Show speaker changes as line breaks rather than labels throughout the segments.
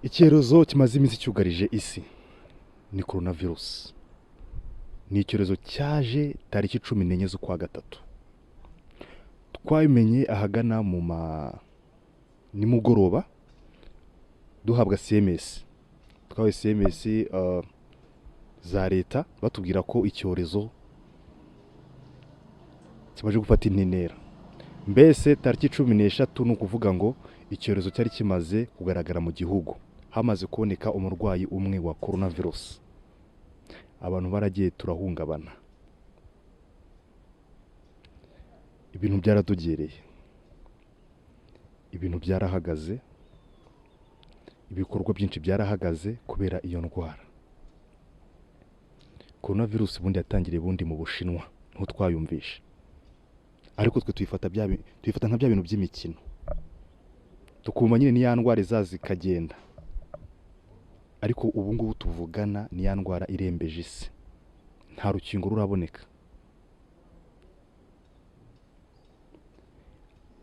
Icyorezo kimaze iminsi cyugarije isi ni coronavirus. Ni icyorezo cyaje tariki 14 z'ukwa gatatu. Twabimenye ahagana mu nimugoroba duhabwa SMS. Twawe SMS za leta batubwira ko icyorezo kimaze gufata intera. Mbese tariki 13 ni ukuvuga ngo icyorezo cyari kimaze kugaragara mu gihugu. Hamaze kuboneka umurwayi umwe wa coronavirus. Abantu baragiye turahungabana. Ibintu byaradugereye. Ibintu byarahagaze. Ibikorwa byinshi byarahagaze kubera iyo ndwara. Coronavirus bundi yatangiriye bundi mu Bushinwa nko twayumvisha. Ariko twe tuyifata nka bya bintu by'imikino. Tukumva nyine ni ya ndwara izazi kagenda. Ariko ubu ngubu tuvugana ni ya ndwara irembeje isi. Nta rukingo ruraboneka.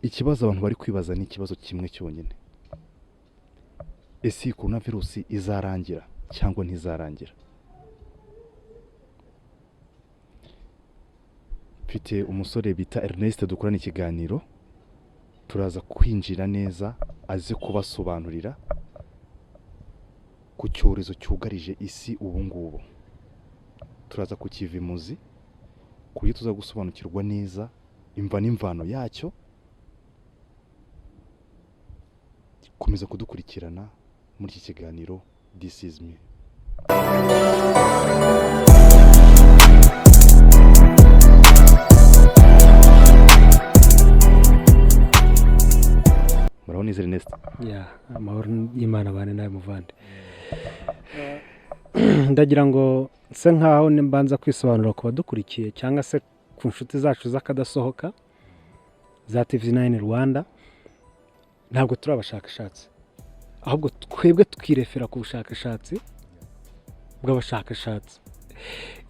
Ikibazo abantu bari kwibaza ni ikibazo kimwe cyonyine. Ese coronavirus izarangira cyangwa ntizarangira? Mfite umusore bita Ernest dukorana ikiganiro. Turaza kwinjira neza aze kubasobanurira ku cyorezo cyugarije isi ubu ngubu. Turaza kukivimuzi kuburyo tuza gusobanukirwa neza imva n'imvano yacyo. Komeza kudukurikirana muri iki kiganiro This is me. Muraho neza Ernest?
Amahoro y'Imana bane nawe muvande. Ndagira ngo se nkaho nimbanza kwisobanura ku badukurikiye cyangwa se ku nshuti zacu z'akadasohoka za TV9 Rwanda. Ntabwo turi abashakashatsi, ahubwo twebwe tukirefera ku bushakashatsi bw'abashakashatsi.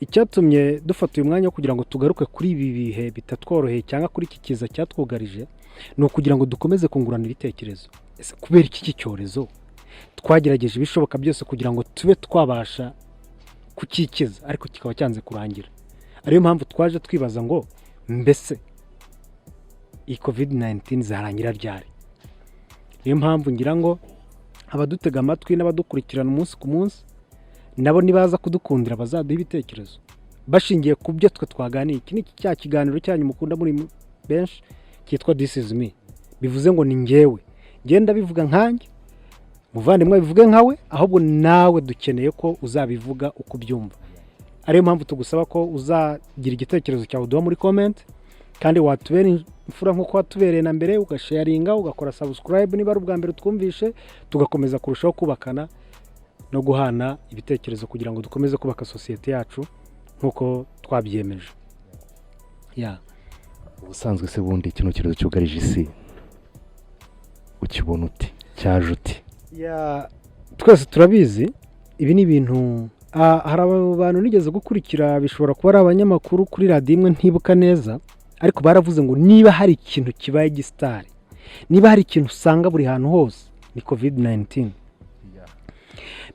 Icyatumye dufata uyu mwanya wo kugira ngo tugaruke kuri ibi bihe bitatworoheye cyangwa kuri iki kiza cyatwugarije ni ukugira ngo dukomeze kungurana ibitekerezo. Ese kubera iki cyorezo twagerageje ibishoboka byose kugira ngo tube twabasha kukikiza, ariko kikaba cyanze kurangira. Ariyo mpamvu twaje twibaza ngo mbese iyi COVID-19 zarangira ryari? Niyo mpamvu ngira ngo abadutega amatwi n'abadukurikirana umunsi ku munsi nabo nibaza kudukundira bazaduha ibitekerezo bashingiye ku byo twe twaganiye. Iki ni cya kiganiro cyanyu mukunda muri benshi cyitwa This is me. Bivuze ngo ni ngewe ngenda bivuga nkanjye, muvandimwe bivuge nkawe, ahubwo nawe dukeneye ko uzabivuga uko byumva. Ariyo mpamvu tugusaba ko uzagira igitekerezo cyawe uduha muri comment, kandi watubera imfura nk'uko watubereye na mbere, ugasharinga, ugakora subscribe niba ari ubwa mbere twumvishe, tugakomeza kurushaho kubakana no guhana ibitekerezo kugira ngo dukomeze kubaka societe yacu nk'uko twabyemeje.
Ubusanzwe se bundi kino cyorezo cyugarije isi ukibona uti cyaje uti?
Twese turabizi ibi ni ibintu hari abantu nigeze gukurikira, bishobora kuba ari abanyamakuru kuri radio imwe ntibuka neza, ariko baravuze ngo niba hari ikintu kibaye gisitari, niba hari ikintu usanga buri hantu hose, ni COVID-19.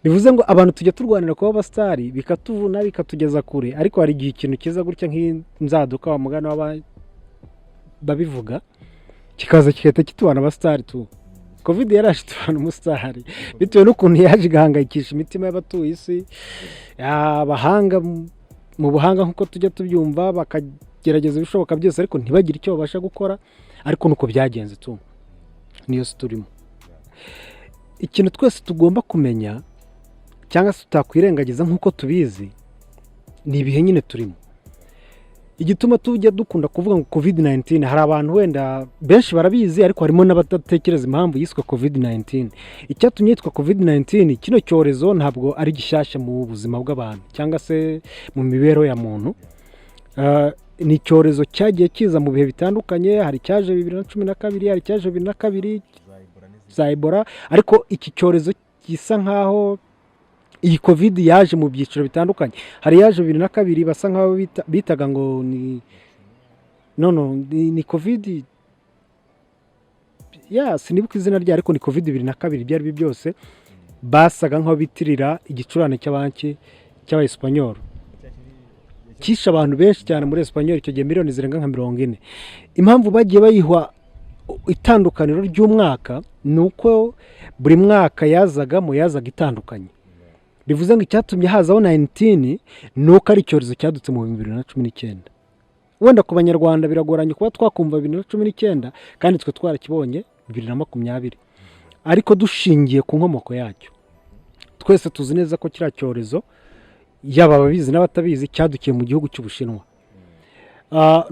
Bivuze ngo abantu tujya turwanira kuba abastari bikatuvuna bikatugeza kure, ariko hari igihe ikintu kiza gutya nk'inzaduka wa mugana babivuga kikaza kigahita kitubana abastari tu. Covid yaraje tubana umusitari bitewe n'ukuntu yaje gahangayikisha imitima y'abatuye isi. Abahanga mu buhanga nk'uko tujya tubyumva bakagerageza ibishoboka byose, ariko ntibagire icyo babasha gukora. Ariko nuko byagenze tu, niyo turimo. Ikintu twese tugomba kumenya cyangwa se tutakwirengagiza nk'uko tubizi ni ibihe nyine turimo. Igituma tujya dukunda kuvuga ngo COVID-19, hari abantu wenda benshi barabizi, ariko harimo n'abatatekereza impamvu yiswe COVID-19. Icyatumye yitwa COVID-19, kino cyorezo ntabwo ari gishyashya mu buzima bw'abantu cyangwa se mu mibereho ya muntu. Ni icyorezo cyagiye kiza mu bihe bitandukanye. Hari cyaje 2012, hari cyaje 2002 za Ebola, ariko iki cyorezo gisa nkaho iyi COVID yaje mu byiciro bitandukanye. Hari yaje 2002 basa nkaho bitaga ngo ni COVID sinibuka izina rya, ariko ni COVID 2002 byari byose basaga nk'aho bitirira igicurane cy'abayesipanyoli kishe abantu benshi cyane muri Espanyol icyo gihe miliyoni zirenga nka 40. Impamvu bagiye bayihwa itandukaniro ry'umwaka ni uko buri mwaka yazaga itandukanye. Bivuze ngo icyatumye hazaho 19 ni uko ari icyorezo cyadutse mu 2019. Wenda ku banyarwanda biragoranye kuba twakumva 2019 kandi twe twarakibonye 2020, ariko dushingiye ku nkomoko yacyo twese tuzi neza ko kiriya cyorezo yaba ababizi n'abatabizi cyadukiye mu gihugu cy'Ubushinwa.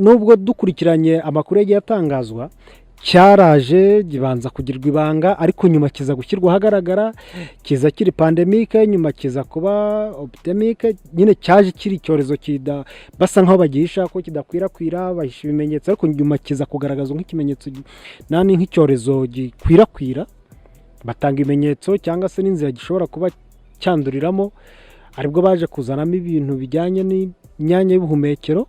Nubwo dukurikiranye amakuru yagiye atangazwa, cyaraje gibanza kugirwa ibanga, ariko nyuma kiza gushyirwa ahagaragara, kiza kiri pandemique, nyuma kiza kuba epidemique, nyine cyaje kiri icyorezo basa nkaho bagihisha ko kidakwirakwira, bahisha ibimenyetso, ariko nyuma kiza kugaragazwa nk'ikimenyetso nani nk'icyorezo gikwirakwira, batanga ibimenyetso cyangwa se n'inzira gishobora kuba cyanduriramo, aribwo baje kuzanamo ibintu bijyanye n'imyanya y'ubuhumekero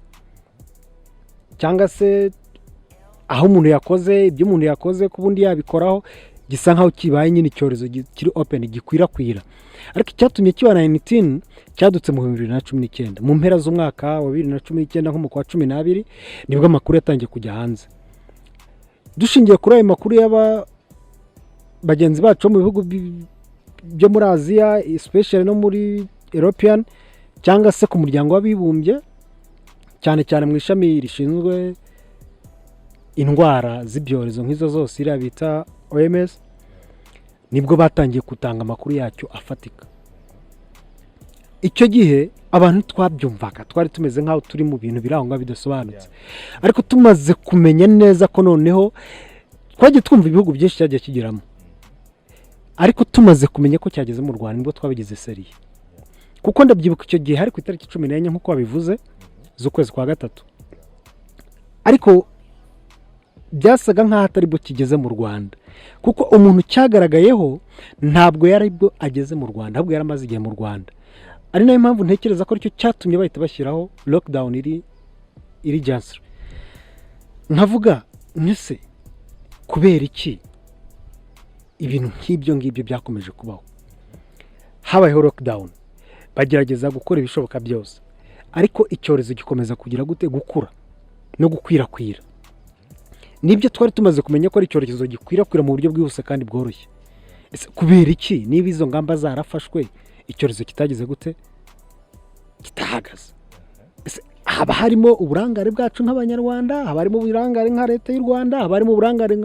cyangwa se aho umuntu yakoze, ibyo umuntu yakoze ku bundi yabikoraho, gisa nkaho kibaye nyine icyorezo kiri open gikwirakwira. Ariko icyatumye kiba 19 cyadutse mu 2019, mu mpera z'umwaka wa 2019 nko mu kwa 12 nibwo amakuru yatangiye kujya hanze. Dushingiye kuri ayo makuru bagenzi bacu mu bihugu byo muri Aziya, especially no muri European cyangwa se ku muryango w'abibumbye, cyane cyane mu ishami rishinzwe indwara z'ibyorezo nk'izo zose iriya bita OMS, nibwo batangiye gutanga amakuru yacyo afatika. Icyo gihe abantu twabyumvaga, twari tumeze nk'aho turi mu bintu birangwa bidasobanutse, ariko tumaze kumenya neza ko noneho twagiye twumva ibihugu byinshi cyagiye kigeramo, ariko tumaze kumenya ko cyageze mu Rwanda nibwo twabigize seriye. Kuko ndabyibuka icyo gihe hari ku itariki 14 nk'uko babivuze z'ukwezi kwa gatatu, ariko byasaga nk'aho atari bwo kigeze mu Rwanda, kuko umuntu cyagaragayeho ntabwo yari bwo ageze mu Rwanda, ahubwo yari amaze igihe mu Rwanda. Ari nayo mpamvu ntekereza ko aricyo cyatumye bahita bashyiraho lockdown iri jansi. Nkavuga nese kubera iki ibintu nk'ibyo byakomeje kubaho? Habayeho lockdown, bagerageza gukora ibishoboka byose, ariko icyorezo gikomeza kugira gukura no gukwirakwira. Nibyo twari tumaze kumenya ko ari icyorezo gikwirakwira mu buryo bwihuse kandi bworoshye. Kubera iki niba izo ngamba zarafashwe icyorezo kitageze gute kitahagaze? Haba harimo uburangare bwacu nk'abanyarwanda, haba harimo uburangare nka leta y'u Rwanda, haba harimo uburangare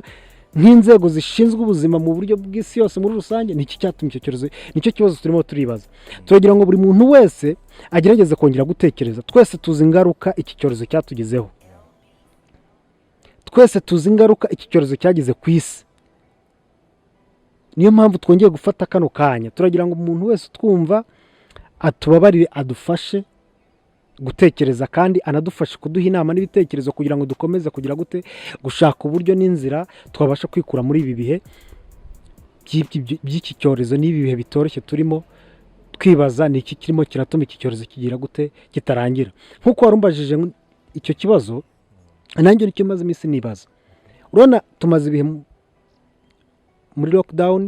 nk'inzego zishinzwe ubuzima mu buryo bw'isi yose muri rusange? Niki cyatumye icyo cyorezo? Nicyo kibazo turimo turibaza. Turagira ngo buri muntu wese agerageze kongera gutekereza. Twese tuzi ingaruka iki cyorezo cyatugizeho, twese tuzi ingaruka iki cyorezo cyagize ku isi. Niyo mpamvu twongeye gufata kano kanya, turagira ngo umuntu wese twumva atubabarire, adufashe gutekereza kandi anadufashe kuduha inama n'ibitekerezo kugira ngo dukomeze kugira gushaka uburyo n'inzira twabasha kwikura muri ibi bihe by'iki cyorezo n'ibi bihe bitoroshye turimo, twibaza ni iki kirimo kiratuma iki cyorezo kigira kitarangira. Nk'uko warumbajije icyo kibazo, nanjye nicyo maze iminsi nibaza. Urabona tumaze ibihe muri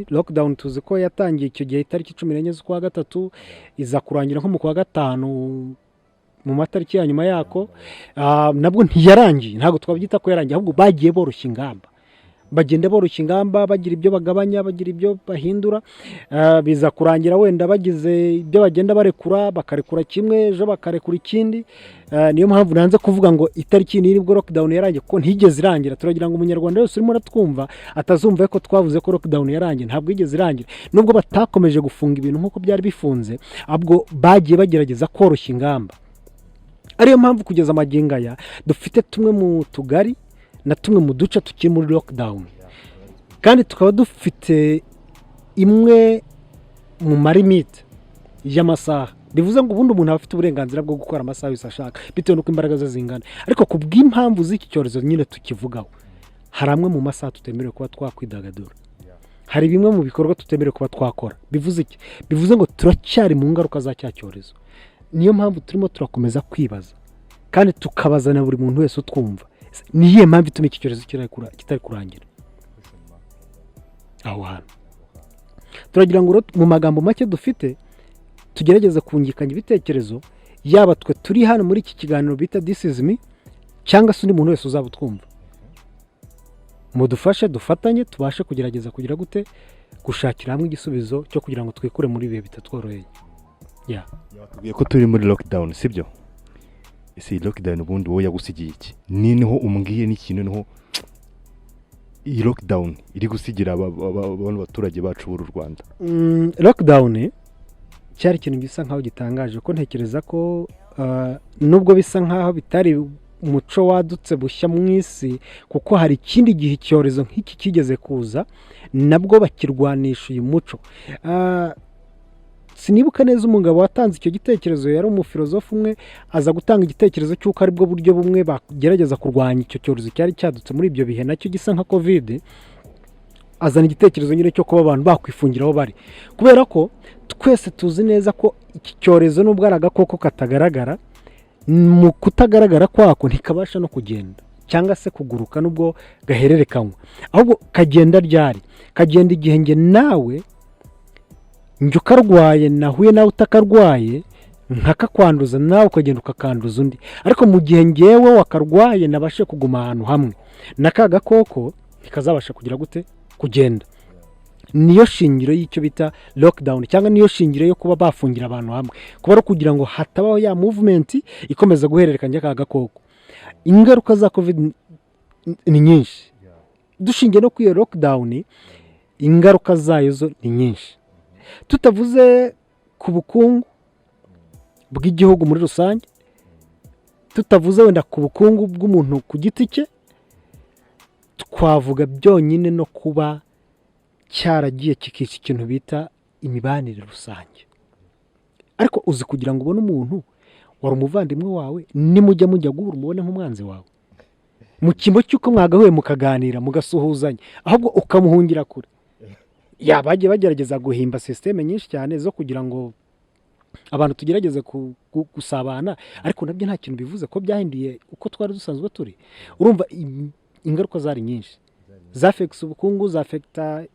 lockdown tuzi ko yatangiye icyo gihe itariki 14 z'ukwa gatatu, iza kurangira nko mu kwa gatanu mu matariki ya nyuma yako. Nabwo ntiyarangiye, ntabwo twabyita ko yarangiye, ahubwo bagiye boroshya ingamba, bagenda boroshya ingamba, bagira ibyo bagabanya, bagira ibyo bahindura. Biza kurangira wenda bagize ibyo bagenda barekura, bakarekura kimwe ejo bakarekura ikindi. Niyo mpamvu nanze kuvuga ngo itariki nibwo lockdown yarangiye, kuko ntigeze irangira. Turagira ngo umunyarwanda wese urimo aratwumva atazumva ko twavuze ko lockdown yarangiye. Ntabwo igeze irangira, nubwo batakomeje gufunga ibintu nk'uko byari bifunze, ahubwo bagiye bagerageza koroshya ingamba. Ariyo mpamvu kugeza amagingo aya dufite tumwe mu tugari na tumwe mu duce tukiri muri lockdown, kandi tukaba dufite imwe mu marimite y'amasaha. Bivuze ngo ubundi umuntu aba afite uburenganzira bwo gukora amasaha yose ashaka bitewe n'uko imbaraga ze zingana, ariko ku bw'impamvu z'iki cyorezo nyine tukivugaho, hari amwe mu masaha tutemerewe kuba twakwidagadura, hari bimwe mu bikorwa tutemerewe kuba twakora. Bivuze iki? Bivuze ngo turacyari mu ngaruka za cya cyorezo. Niyo mpamvu turimo turakomeza kwibaza kandi tukabazana buri muntu wese utwumva, niye mpamvu ituma iki cyorezo kitari kurangira aho hantu. turagira ngo mu magambo make dufite tugerageze kungikanya ibitekerezo yaba twe turi hano muri iki kiganiro bita This is me cyangwa se undi muntu wese uzaba utwumva, mudufashe dufatanye tubashe kugerageza kugira gute gushakira hamwe igisubizo cyo kugira ngo twikure muri bihe bitatworoheye.
Tubwiye ko turi muri lockdown sibyo? Ese lockdown ubundi wowe yagusigiye iki? Niho umbwiye n'ikintu niho iyi lockdown iri gusigira abantu baturage bacu b'u Rwanda.
Lockdown cyari ikintu gisa nkaho gitangaje ko ntekereza ko nubwo bisa nkaho bitari umuco wadutse bushya mu isi, kuko hari ikindi gihe icyorezo nk'iki kigeze kuza nabwo bakirwanisha uyu muco. Sinibuka neza umugabo watanze icyo gitekerezo yari umufilozofu umwe, aza gutanga igitekerezo cy'uko aribwo buryo bumwe bagerageza kurwanya icyo cyorezo cyari cyadutse muri ibyo bihe nacyo gisa nka COVID. Azana igitekerezo nyine cyo kuba abantu bakwifungira aho bari, kubera ko twese tuzi neza ko iki cyorezo nubwo ari agakoko katagaragara, mu kutagaragara kwako ntikabasha no kugenda cyangwa se kuguruka nubwo gahererekanywa, ahubwo kagenda ryari, kagenda igihe nge nawe njye ukarwaye nahuye nawe utakarwaye nkakakwanduza nawe ukagenda ukakanduza undi, ariko mu gihe ngewe wakarwaye nabashe kuguma ahantu hamwe n'aka gakoko ntikazabasha kugira gute kugenda. Niyo shingiro y'icyo bita lockdown cyangwa niyo shingiro yo kuba bafungira abantu hamwe, kuba ari kugira ngo hatabaho ya movement ikomeza guhererekanya aka gakoko. Ingaruka za COVID ni nyinshi, dushingiye no ku iyo lockdown ingaruka zayo zo ni nyinshi, tutavuze ku bukungu bw'igihugu muri rusange, tutavuze wenda ku bukungu bw'umuntu ku giti cye, twavuga byonyine no kuba cyaragiye kikica ikintu bita imibanire rusange. Ariko uzi kugira ngo ubone umuntu wari umuvandimwe wawe nimujya guhura umubone nk'umwanzi wawe, mu kimbo cy'uko mwagahuye mukaganira mugasuhuzanya, ahubwo ukamuhungira kure. Bagiye bagerageza guhimba systeme nyinshi cyane zo kugira ngo abantu tugerageze gusabana, ariko nabyo nta kintu bivuze ko byahinduye uko twari dusanzwe turi. Urumva ingaruka zari nyinshi, zafekta ubukungu, zafekta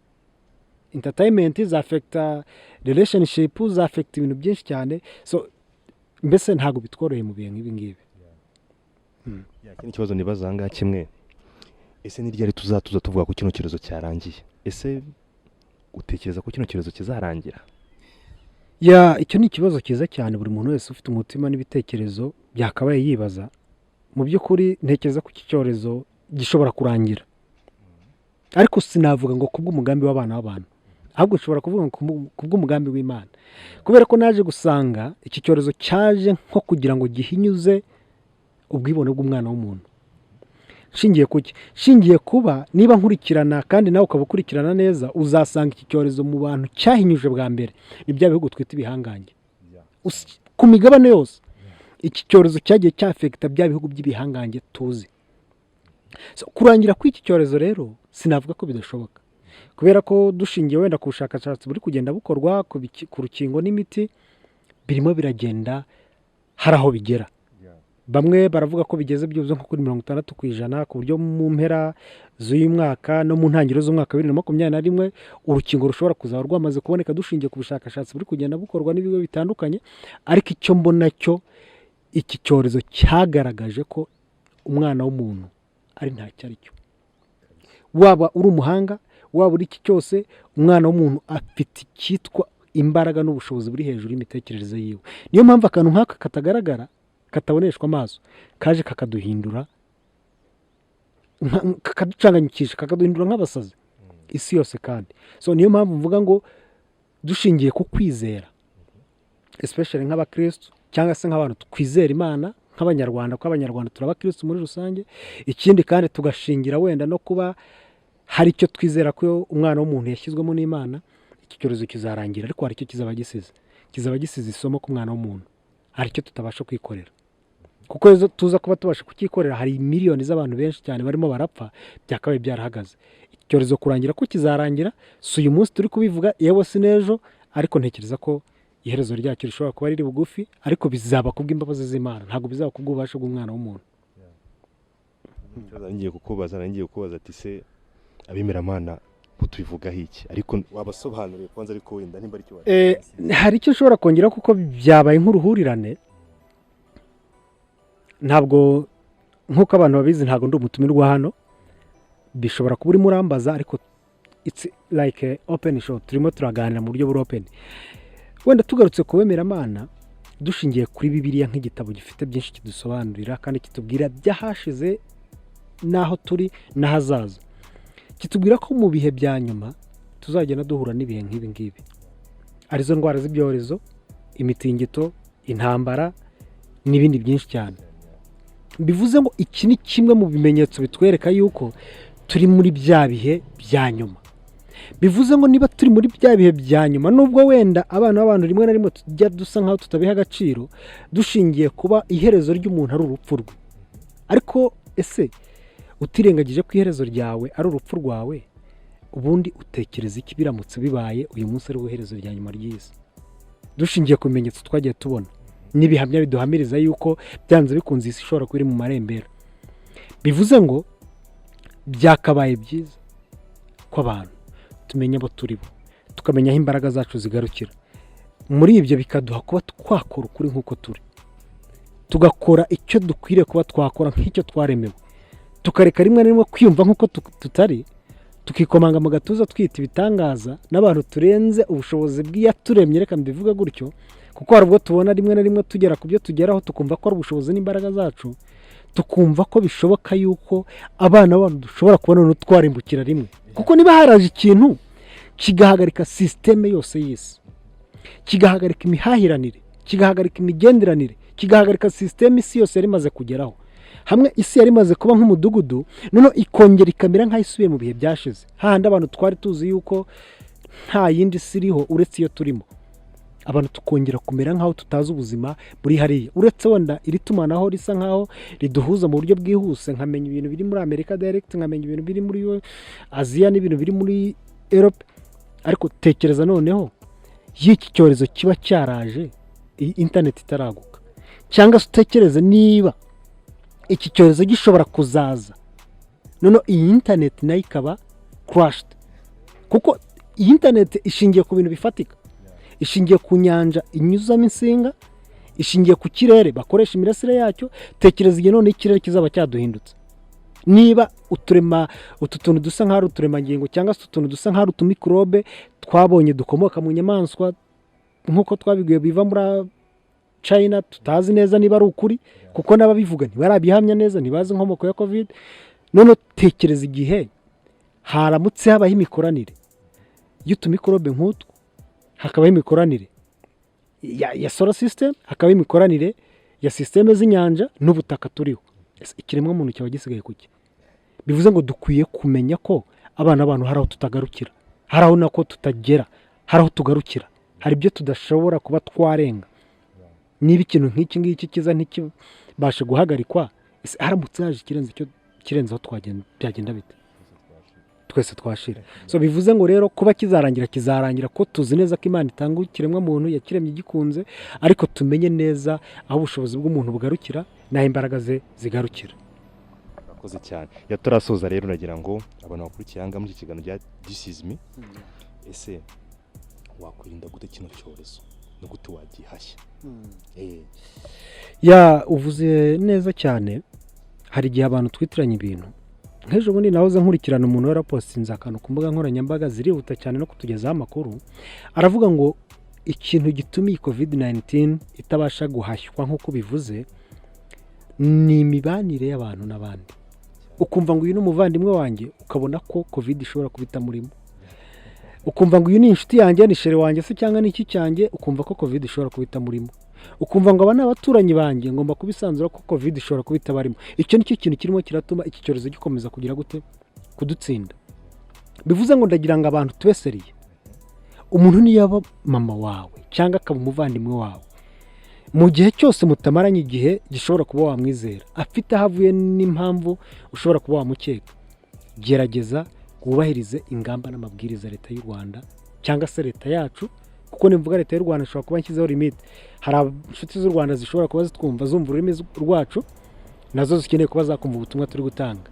entertainment, zafekta relationship, zafekta ibintu byinshi cyane. So mbese ntago bitworoheye mu bihe nk'ibi ngibi.
Ikindi kibazo nibaza ngaha kimwe, ese ni ryari tuzatuza tuvuga ko kino kibazo cyarangiye? Ese utekereza ko kino kibazo kizarangira?
Icyo ni ikibazo cyiza cyane buri muntu wese ufite umutima n'ibitekerezo byakabaye yibaza. Mu by'ukuri ntekereza ko iki cyorezo gishobora kurangira, ariko sinavuga ngo kubw'umugambi w'abana b'abantu, ahubwo nshobora kuvuga ngo kubw'umugambi w'Imana, kubera ko naje gusanga iki cyorezo cyaje nko kugira ngo gihinyuze ubwibone bw'umwana w'umuntu. Shingiye kuba niba nkurikirana kandi nawe ukaba ukurikirana neza, uzasanga iki cyorezo mu bantu cyahinyuje bwa mbere ni bya bihugu twita ibihangange. Ku migabane yose iki cyorezo cyagiye cyafekta bya bihugu by'ibihangange tuzi. Kurangira kw'iki cyorezo rero sinavuga ko bidashoboka, kubera ko dushingiye wenda ku bushakashatsi buri kugenda bukorwa ku rukingo n'imiti, birimo biragenda hari aho bigera. Bamwe baravuga ko bigeze byuze nko kuri 60% ku buryo mu mpera z'uyu mwaka no mu ntangiriro z'umwaka 2021 urukingo rushobora kuzaba rwamaze kuboneka, dushingiye ku bushakashatsi buri kugenda bukorwa n'ibigo bitandukanye. Ariko icyo mbona cyo iki cyorezo cyagaragaje ko umwana w'umuntu ari nta cyari cyo, waba uri umuhanga, waba uri iki cyose, umwana w'umuntu afite icyitwa imbaraga n'ubushobozi buri hejuru y'imitekerereze yiwe. Niyo mpamvu akantu nk'aka katagaragara, kataboneshwa amaso, kaje kakaduhindura, kakaducanganyikisha, kakaduhindura nk'abasazi isi yose kandi. So niyo mpamvu mvuga ngo dushingiye ku kwizera, especially nk'abakristo cyangwa se nk'abantu twizera Imana nk'abanyarwanda, ko abanyarwanda turabakristo muri rusange. Ikindi kandi tugashingira wenda no kuba hari icyo twizera ko umwana w'umuntu yashyizwemo n'Imana. Iki cyorezo kizarangira, ariko hari icyo kizaba gisize isomo ku mwana w'umuntu, hari icyo tutabasha kwikorera, kuko tuza kuba tubasha kukikorera hari miliyoni z'abantu benshi cyane barimo barapfa, byakabaye byarahagaze. Icyorezo kurangira ko kizarangira si uyu munsi turi kubivuga, yewe si n'ejo, ariko ntekereza ko iherezo ryacyo rishobora kuba riri bugufi, ariko bizaba kubw'imbabazi z'Imana, ntabwo bizaba kubw'ububasha bw'umwana w'umuntu.
Ngiye kukubaza ati se abemeramana tubivugaho iki ariko wabasobanuriye kwanza ariko wenda nimba ari cyo
hari icyo ushobora kongera kuko byabaye nk'uruhurirane ntabwo nk'uko abantu babizi ntabwo ndi umutumirwa hano bishobora kuba urimo urambaza ariko it's like a open show turimo turaganira mu buryo buri open wenda tugarutse ku bemeramana dushingiye kuri bibiliya nk'igitabo gifite byinshi kidusobanurira kandi kitubwira byahashize n'aho turi n'ahazaza kitubwira ko mu bihe bya nyuma tuzagenda duhura n'ibihe nk'ibi ngibi arizo ndwara z'ibyorezo imitingito intambara n'ibindi byinshi cyane bivuze ngo iki ni kimwe mu bimenyetso bitwereka yuko turi muri bya bihe bya nyuma bivuze ngo niba turi muri bya bihe bya nyuma nubwo wenda abana b'abantu rimwe na rimwe tujya dusa nk'aho tutabiha agaciro dushingiye kuba iherezo ry'umuntu ari urupfu rwe ariko ese utirengagije ko iherezo ryawe ari urupfu rwawe ubundi utekereza iki biramutse bibaye uyu munsi ari iherezo rya nyuma ry'isi dushingiye ku bimenyetso twagiye tubona n'ibihamya biduhamiriza yuko byanze bikunze isi ishobora kuba iri mu marembera bivuze ngo byakabaye byiza ko abantu tumenya abo turi bo tukamenya aho imbaraga zacu zigarukira muri ibyo bikaduha kuba twakora ukuri nk'uko turi tugakora icyo dukwiriye kuba twakora nk'icyo twaremewe tukareka rimwe na rimwe kwiyumva nk'uko tutari tukikomanga mu gatuza twita ibitangaza n'abantu turenze ubushobozi bw'iyaturemye reka mbivuga gutyo kuko hari ubwo tubona rimwe na rimwe tugera ku byo tugeraho tukumva ko ari ubushobozi n'imbaraga zacu tukumva ko bishoboka yuko abana b'abantu dushobora kubona n'utwarimbukira rimwe kuko niba haraje ikintu kigahagarika sisiteme yose y'isi kigahagarika imihahiranire kigahagarika imigenderanire kigahagarika sisiteme isi yose yari imaze kugeraho hamwe isi yari imaze kuba nk'umudugudu noneho ikongera ikamera nk'aho isubiye mu bihe byashize hahandi abantu twari tuzi yuko nta yindi si iriho uretse iyo turimo abantu tukongera kumera nk'aho tutazi ubuzima buri hariya uretse wenda iri tumanaho risa nk'aho riduhuza mu buryo bwihuse nkamenya ibintu biri muri Amerika direct nkamenya ibintu biri muri Aziya n'ibintu biri muri Europe ariko tekereza noneho y'iki cyorezo kiba cyaraje iyi internet itaraguka cyangwa se utekereze niba iki cyorezo gishobora kuzaza noneho iyi internet nayo ikaba crashed kuko iyi internet ishingiye ku bintu bifatika ishingiye ku nyanja inyuzamo insinga ishingiye ku kirere bakoresha imirasire yacyo tekereza igihe none ikirere kizaba cyaduhindutse niba utu tuntu dusa nk'aho ari uturemangingo cyangwa se utuntu dusa nk'aho ari utumikorobe twabonye dukomoka mu nyamaswa nk'uko twabibwiwe biva muri China tutazi neza niba ari ukuri kuko n'ababivuga ntibarabihamya neza ntibazi inkomoko ya covid none tekereza igihe haramutse habaho imikoranire y'utumikorobe nk'utwo hakabaho imikoranire ya solar system hakabaho imikoranire ya systeme z'inyanja n'ubutaka turiho ikiremwa muntu cyaba gisigaye kuki bivuze ngo dukwiye kumenya ko abana abantu hari aho tutagarukira hari aho nako tutagera hari aho tugarukira hari ibyo tudashobora kuba twarenga niba ikintu nk'iki ngiki kiza ntikibashe guhagarikwa haramutse haje kirenzeho byagenda bite twese twashira so bivuze ngo rero kuba kizarangira ko tuzi neza ko Imana itanga ikiremwa muntu yakiremye gikunze ariko tumenye neza aho ubushobozi bw'umuntu bugarukira n'aho imbaraga ze zigarukira.
Urakoze cyane yatarasoza rero nagira ngo abantu bakurikiye hanga muri kiganiro cya disizmi ese wakwirinda gute kino cyorezo no gute wagihashya
uvuze neza cyane hari igihe abantu twitiranya ibintu nk'ejo bundi nahoze nkurikirana umuntu warapostinze akantu ku mbuga nkoranyambaga zirihuta cyane no kutugezaho amakuru aravuga ngo ikintu gituma iyi COVID-19 itabasha guhashywa nk'uko bivuze ni imibanire y'abantu n'abandi ukumva ngo uyu ni umuvandimwe wanjye ukabona ko covid ishobora kubita murimo ukumva ngo uyu ni inshuti yanjye ni shere wanjye se cyangwa ni iki cyanjye ukumva ko covid ishobora kubita murimo ukumva ngo aba ni abaturanyi banjye ngomba kubisanzura ko covid ishobora kubita barimo icyo nicyo kintu kirimo kiratuma iki cyorezo gikomeza kugira gute kudutsinda bivuze ngo ndagira ngo abantu tubeseriye umuntu niyo yaba mama wawe cyangwa akaba umuvandimwe wawe mu gihe cyose mutamaranye igihe gishobora kuba wamwizera afite ahavuye n'impamvu ushobora kuba wamukeka gerageza wubahirize ingamba n'amabwiriza leta y'u Rwanda cyangwa se leta yacu kuko nimvuga leta y'u Rwanda ishobora kuba nshyizeho limite hari inshuti z'u Rwanda zishobora kuba zitwumva zumva ururimi rwacu nazo zikeneye kuba zakumva ubutumwa turi gutanga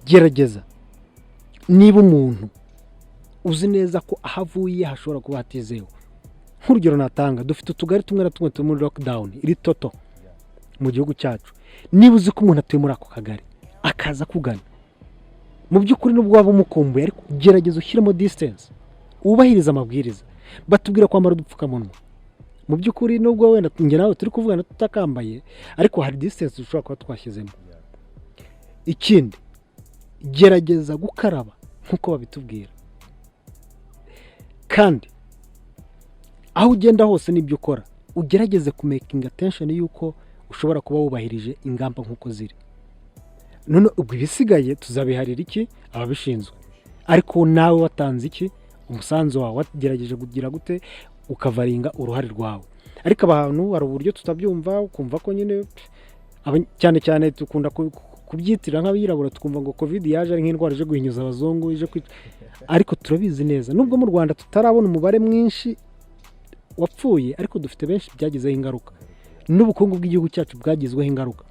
gerageza niba umuntu uzi neza ko aho avuye hashobora kuba hatizewe. Nk'urugero natanga, dufite utugari tumwe na tumwe turi muri lockdown iri toto mu gihugu cyacu. Niba uzi ko umuntu atuye muri ako kagari akaza kugana, mu by'ukuri nubwo waba umukumbuye ariko gerageza ushyiremo distance, wubahiriza amabwiriza. Batubwira kwambara udupfukamunwa, mu by'ukuri nubwo wenda njye nawe turi kuvugana tutakambaye ariko hari distance dushobora kuba twashyizemo. Ikindi, gerageza gukaraba nk'uko babitubwira, kandi aho ugenda hose n'ibyo ukora ugerageze kumaking attention yuko ushobora kuba wubahirije ingamba nk'uko ziri. None ubwo ibisigaye tuzabiharira iki? Ababishinzwe. Ariko nawe watanze iki? Umusanzu wawe wagerageje kugira gute ukavaringa uruhare rwawe. Ariko abantu hari uburyo tutabyumva, ukumva ko nyine cyane cyane tukunda kubyitira nk'abirabura, tukumva ngo covid yaje ari nk'indwara ije guhinyuza abazungu, ije kwica. Ariko turabizi neza nubwo mu Rwanda tutarabona umubare mwinshi wapfuye, ariko dufite benshi byagizeho ingaruka, n'ubukungu bw'igihugu cyacu bwagizweho ingaruka.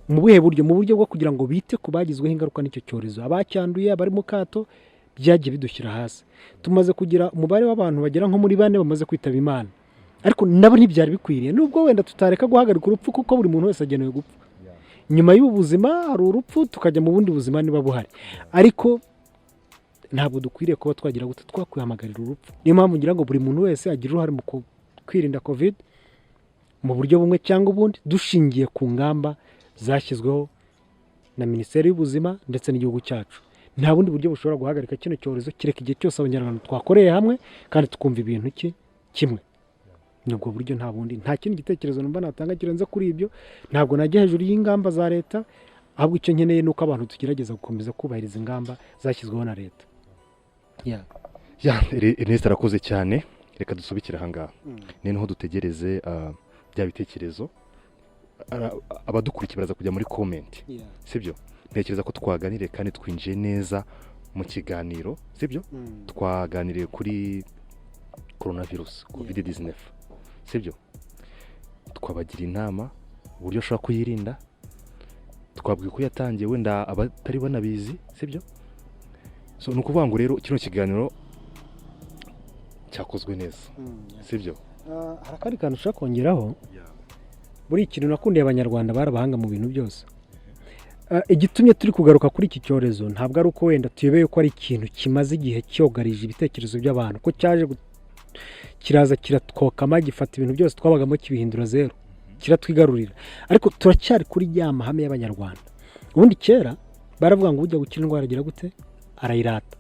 Mu buhe buryo? Mu buryo bwo kugira ngo bite ku bagizweho ingaruka n'icyo cyorezo, abacyanduye, abari mu kato, byagiye bidushyira hasi. Tumaze kugira umubare w'abantu bagera nko muri 4 bamaze kwitaba Imana, ariko nabo ntibyari bikwiriye. Nubwo wenda tutareka guhagarika urupfu kuko buri muntu wese agenewe gupfa, nyuma y'ubu buzima hari urupfu tukajya mu bundi buzima niba buhari, ariko ntabwo dukwiriye kuba twagira gute twakwihamagarira urupfu. Niyo mpamvu ngira ngo buri muntu wese agira uruhare mu kwirinda covid mu buryo bumwe cyangwa ubundi, dushingiye ku ngamba zashyizweho na Minisiteri y'Ubuzima ndetse n'igihugu cyacu. Nta bundi buryo bushobora guhagarika kino cyorezo kireka igihe cyose abanyarwanda twakoreye hamwe kandi tukumva ibintu kimwe. Nubwo buryo nta bundi, nta kindi gitekerezo numva natanga kirenze kuri ibyo. Ntabwo najya hejuru y'ingamba za leta, ahubwo icyo nkeneye nuko abantu tugerageza gukomeza kubahiriza ingamba zashyizweho na leta.
Ernest arakoze cyane. Reka dusubikire aha ngaha, noneho dutegereze bya bitekerezo. Abadukurikiye baraza kujya muri comment, sibyo? Ntekereza ko twaganiriye kandi twinjiye neza mu kiganiro, sibyo? Twaganiriye kuri coronavirus COVID-19, sibyo? Twabagira inama uburyo ushobora kuyirinda, twabwiye ko yatangiye wenda abatari banabizi, sibyo? So nukuvuga ngo rero kino kiganiro cyakozwe neza, sibyo?
Hari akandi kantu ushaka kongeraho. Buri ikintu nakundiye abanyarwanda barabahanga mu bintu byose. Igitumye turi kugaruka kuri iki cyorezo ntabwo ari uko wenda tuyobeye ko ari ikintu kimaze igihe cyogarije ibitekerezo by'abantu, ko cyaje kiraza kiratwokama gifata ibintu byose twabagamo kibihindura zero, kiratwigarurira. Ariko turacyari kuri ya mahame y'abanyarwanda. Ubundi kera baravuga ngo ujya gukira indwara agira gute? Arayirata.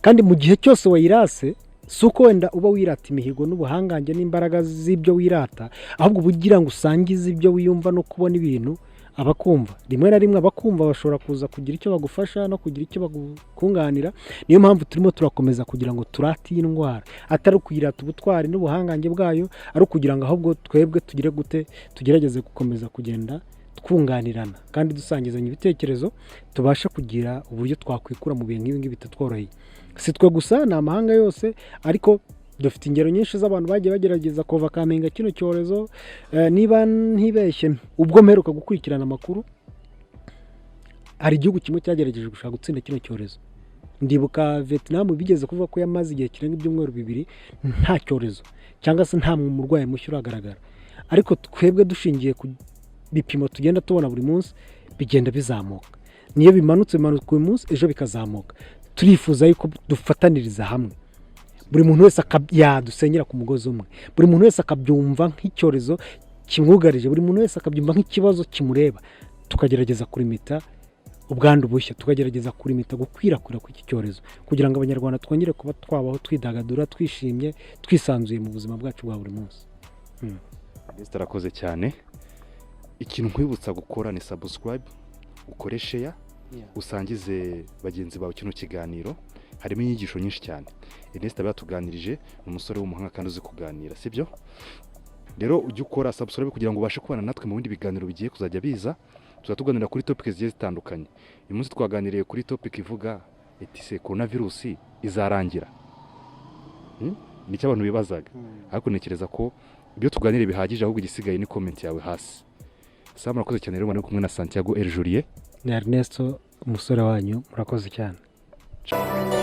Kandi mu gihe cyose wayirase, si uko wenda uba wirata imihigo n'ubuhangange n'imbaraga z'ibyo wirata, ahubwo ubugira ngo usangize ibyo wiyumva no kubona ibintu abakumva. Rimwe na rimwe abakumva bashobora kuza kugira icyo bagufasha no kugira icyo bagukunganira. Niyo mpamvu turimo turakomeza kugira ngo turate iyi ndwara, atari ukuyirata ubutwari n'ubuhangange bwayo, ari ukugira ngo ahubwo twebwe tugire gute, tugerageze gukomeza kugenda twunganirana kandi dusangizanya ibitekerezo, tubasha kugira uburyo twakwikura mu bintu nk'ibi ngibi bitatworoheye. Si twe gusa, ni amahanga yose, ariko dufite ingero nyinshi z'abantu bagiye bagerageza kuvakaminga kino cyorezo. Niba ntibeshye, ubwo mperuka gukurikirana amakuru, hari igihugu kimwe cyagerageje gushaka gutsinda kino cyorezo. Ndibuka Vietnam bigeze kuvuga ko yamaze igihe kirenga ibyumweru 2 nta cyorezo cyangwa se nta murwayi mushya uragaragara. Ariko twebwe dushingiye ku bipimo tugenda tubona buri munsi, bigenda bizamuka. Niyo bimanutse uyu munsi, ejo bikazamuka. Turifuza yuko dufataniriza hamwe, buri muntu wese dusenyera ku mugozi umwe, buri muntu wese akabyumva nk'icyorezo kimwugarije, buri muntu wese akabyumva nk'ikibazo kimureba, tukagerageza kurimita ubwandu bushya, tukagerageza kurimita gukwirakwira kw'iki cyorezo, kugira ngo abanyarwanda twongere kuba twabaho twidagadura, twishimye, twisanzuye mu buzima bwacu bwa buri munsi.
Arakoze cyane. Ikintu nkwibutsa gukora ni subscribe, ukore share, usangize bagenzi bawe kino kiganiro. Harimo inyigisho nyinshi cyane. Ernest abatuganirije ni umusore w'umuhanga kandi uzi kuganira, sibyo? Rero ujye ukora subscribe kugira ngo ubashe kubana natwe mu bindi biganiro bigiye kuzajya biza. Tuzatuganira kuri topic zigiye zitandukanye. Uyu munsi twaganiriye kuri topic ivuga ese coronavirus izarangira. Nicyo abantu bibazaga. Ariko ntekereza ko ibyo tuganire bihagije, ahubwo igisigaye ni comment yawe hasi. Sam, murakoze cyane rero, mwari kumwe na Santiago El Julie
na Ernesto, umusore wanyu. Murakoze cyane.
Ciao.